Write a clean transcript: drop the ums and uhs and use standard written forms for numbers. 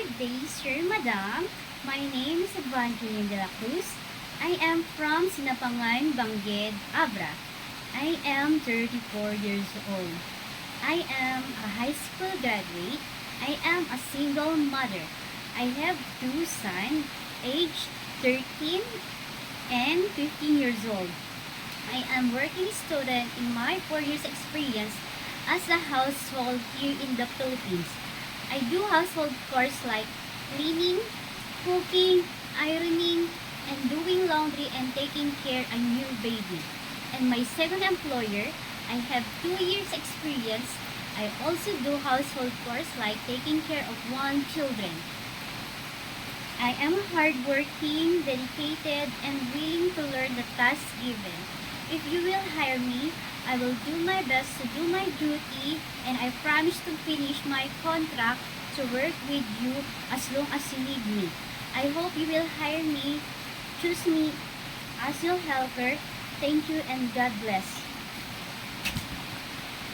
Good day, sir, madam. My name is Evangeline de la Cruz. I am from Sinapangan, Bangged, Abra. I am 34 years old. I am a high school graduate. I am a single mother. I have two sons, aged 13 and 15 years old. I am working student in my 4 years experience as a household here in the Philippines. I do household chores like cleaning, cooking, ironing, and doing laundry and taking care of a new baby. And my second employer, I have 2 years experience. I also do household chores like taking care of one children. I am hardworking, dedicated, and willing to learn the tasks given. If you will hire me, I will do my best to do my duty, and I promise to finish my contract to work with you as long as you need me. I hope you will hire me, choose me as your helper. Thank you and God bless.